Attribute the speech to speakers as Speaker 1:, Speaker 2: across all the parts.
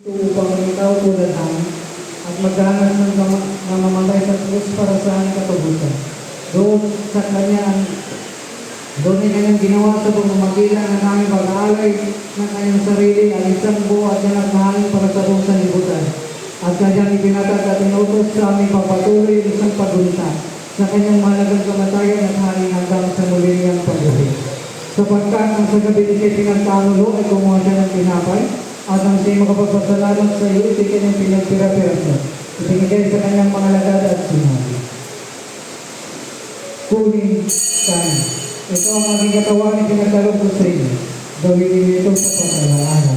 Speaker 1: upang ikaw tulad namin at magdanas ng namamatay sa krus para sa aming katubusan. Doon ay kanyang ginawa sa pamamagitan ng aming pag-aalay ng kanyang sarili ang isang buo at nagmahaling para sa buong sanlibutan. At kanyang ipinatag at inutos sa aming pagpatuloy ng isang paggunita sa kanyang mahalagang kamatayan at haring hanggang sa muli niyang pag-uwi. Sapagkat ang sa gabi ni kay pinagkanulo ay kumuha siya ng tinapay at ang siya'y makapagpasalamat sa iyo, iti kanyang pinagpira-pirasyon. Itinigay sa kanyang mga lagad at sinabi, kunin kain. Ito ang aking katawan na pinagkalog ko sa inyo. Gawin niyo ito sa pag-alala.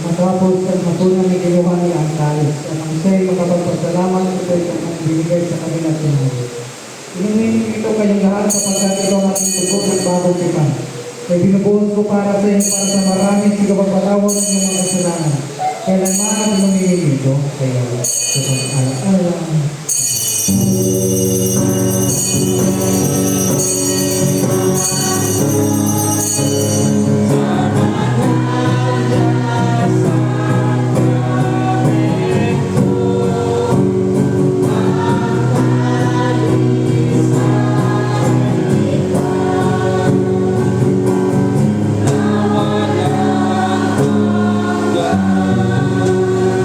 Speaker 1: Matapos ang matunang ni kinuha niya ang kalis at ang siya'y makapagpasalamat ito ay kanyang binigay sa kanila sinabi. Inumin ito kayong lahat sapagkat ito ang ating tubo ng bagong tipan. Kaya binubuhos ko para sa inyo para sa marami sa kapagpatawad ng iyong mga kasalanan. Kailanman at lumingin ito kaya sa pag-alaala.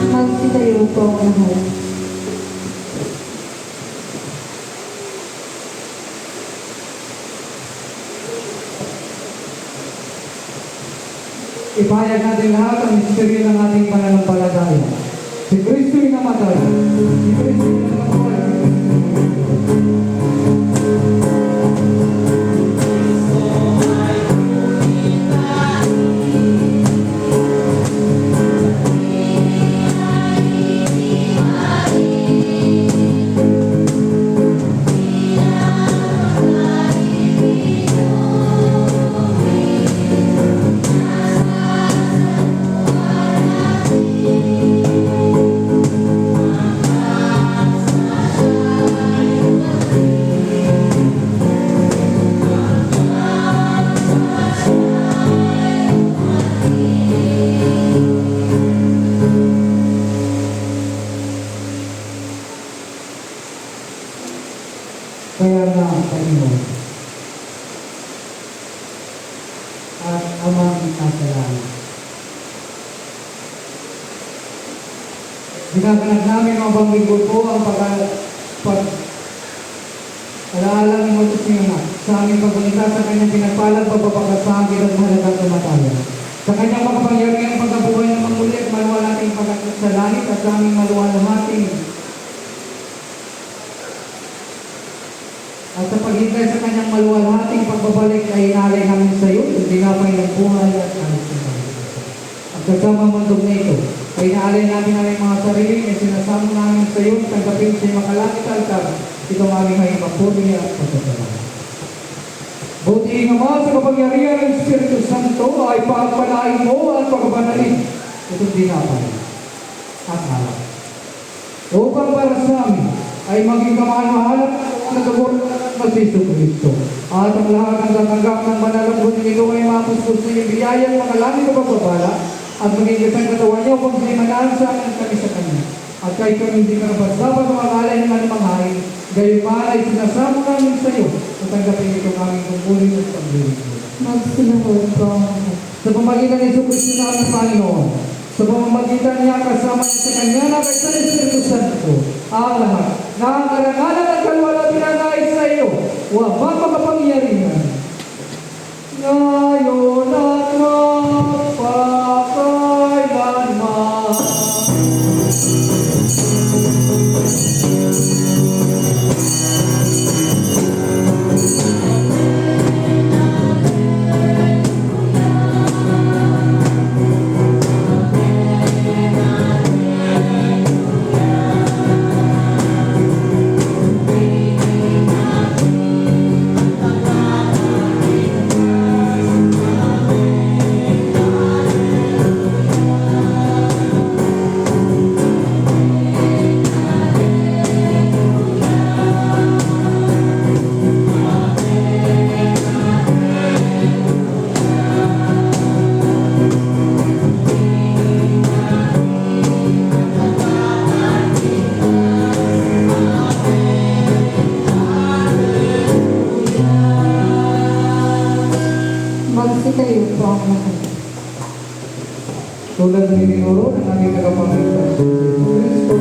Speaker 2: Magsidayo po ang lahat.
Speaker 1: Ipahayag natin lahat ang misteryo ng ating pananampalataya. Si Kristo'y namatay. Si Kristo'y namatay. Kaya nga ang Panginoon at Amang nasa langit. Ginaganap namin mga panglingkod po ang pag-alaala ng Motos niyo na sa aming pagpunita sa kanyang pinagpalang pagpapakasangin at mahalagang kamatayan. Sa kanyang makapangyarihan pagkabuhay ng manguli at maluwa nating pagkakot sa langit at sa aming maluwa-luhating at sa paghintay sa kanyang maluwalhating pagbabalik ay inalay namin sa iyo, at dinapay ng buhay at alis ng Panginoon. At kasama mandog na ito, ay inaalay namin ang mga sarili na sinasama namin sa iyo, tanggapin sa makalangit altar, itong aming may mapuri at pagkasalamat. Buti naman sa kapangyarihan ng Espiritu Santo ay pagpalain mo at pagkabanalin itong dinapay at alak. Upang para sa amin ay maging kamahal-mahalan na tagor ng Kristo Kristo. At ang lahat ng tatanggap ng manalambot ng ito ay mapuspos na yung biyaya ng mga langit na pagbabala at maging isang katawan niya upang siya'y manaan sa amin kami sa kanya. At kahit kami hindi karapat dapat ang magalay ng anumang hain, gayon man ay sinasamo namin sa iyo at tanggapin ito aming tungkulin at pagbirig.
Speaker 2: Magsinuhod po ang lahat.
Speaker 1: Sa pamagitan ni Kristo na aming Panginoon, sa pamamagitan niya kasama niya sa kanya na sa Espiritu Santo, ang lahat ng karangalan at kalwala pinanais sa iyo, huwag makapangyarihan. Ngayon at magpakailanman.
Speaker 2: po ang lahat.
Speaker 1: Tulad ng ininuro ng aming tagapanginoon sa Kristo.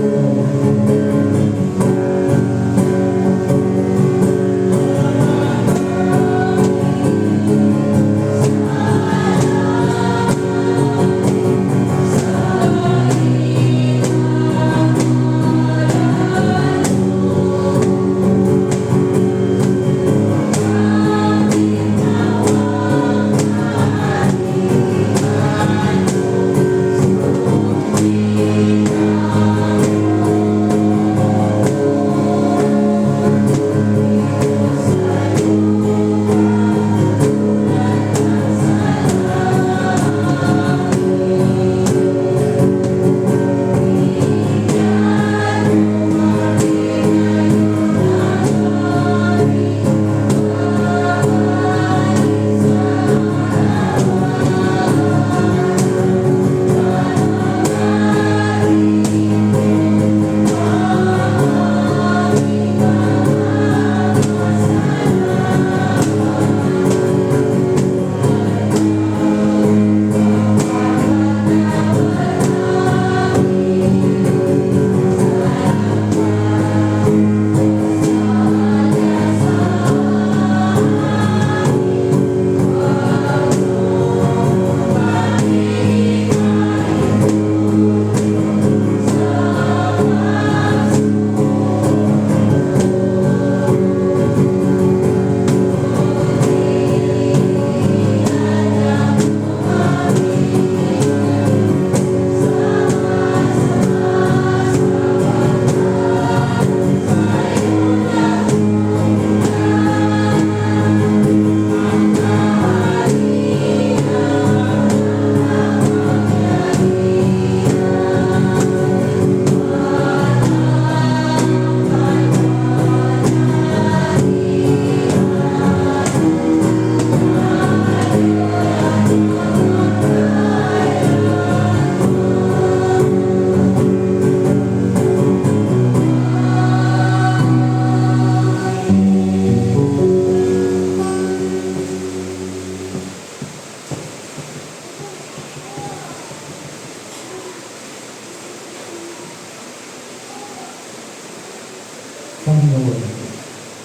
Speaker 1: Panginoon,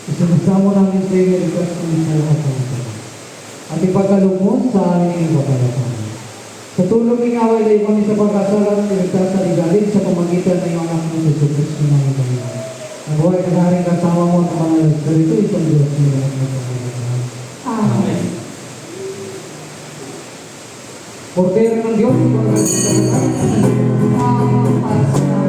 Speaker 1: isinasamo namin sa iyo ang likas ng buhat ng ito. At ipagkalugmod sa aming kapalapaan. Sa tulong ng away na kami sa pagkasalan, iligtas sa ligalig sa pamagitan ng iyong anak ng Jesus Cristo na ito. Ang buhay ka na rin kasama mo at mga Espiritu, isang Diyos niyo ang magpapalapaan.
Speaker 2: Amen.
Speaker 1: Portero ng Diyos, ipagkalugmod sa lahat.
Speaker 2: Ang pasalan.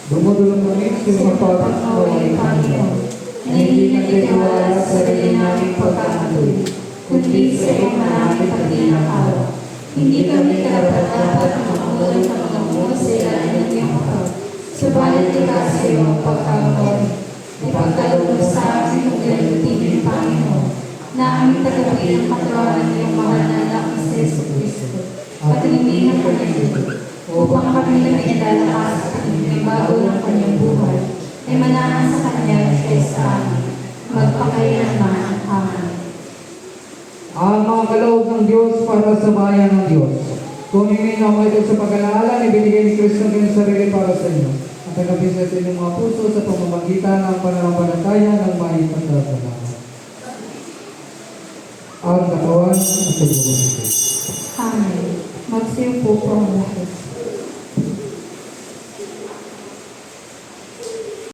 Speaker 1: Dumudulong kami sa mga pagkakas ng Panginoon, na hindi nagtitiwala sa sarili naming pagkakatuloy, kundi sa iyong maraming paglinakaw. Hindi kami karapat-dapat na makulong sa mga mula sa ilalim ng iyong kapal. Subalit ikaw sa iyong pagkakataon. Ipagkaloob mo sa amin kung ilalutin ng Panginoon, na aming tagapin ang katawan ng iyong mahal na anak na si Jesus Cristo. At hinihingi ng kanyang upang kami na pinadalakas at bago ng kanyang buhay, ay manahan sa kanya kaysa amin, magpakailanman. Amen. ng Diyos para sa bayan ng Diyos. Kunin ninyo ang ito sa pag-alaala na ibinigay ni Kristo ng kanyang sarili para sa inyo. At tagapin sa inyong mga puso sa pamamagitan ng pananampalataya ng may pagdadalaman. Ang katawan at tubuhan.
Speaker 2: Amen. Magsiyo po ang lahat.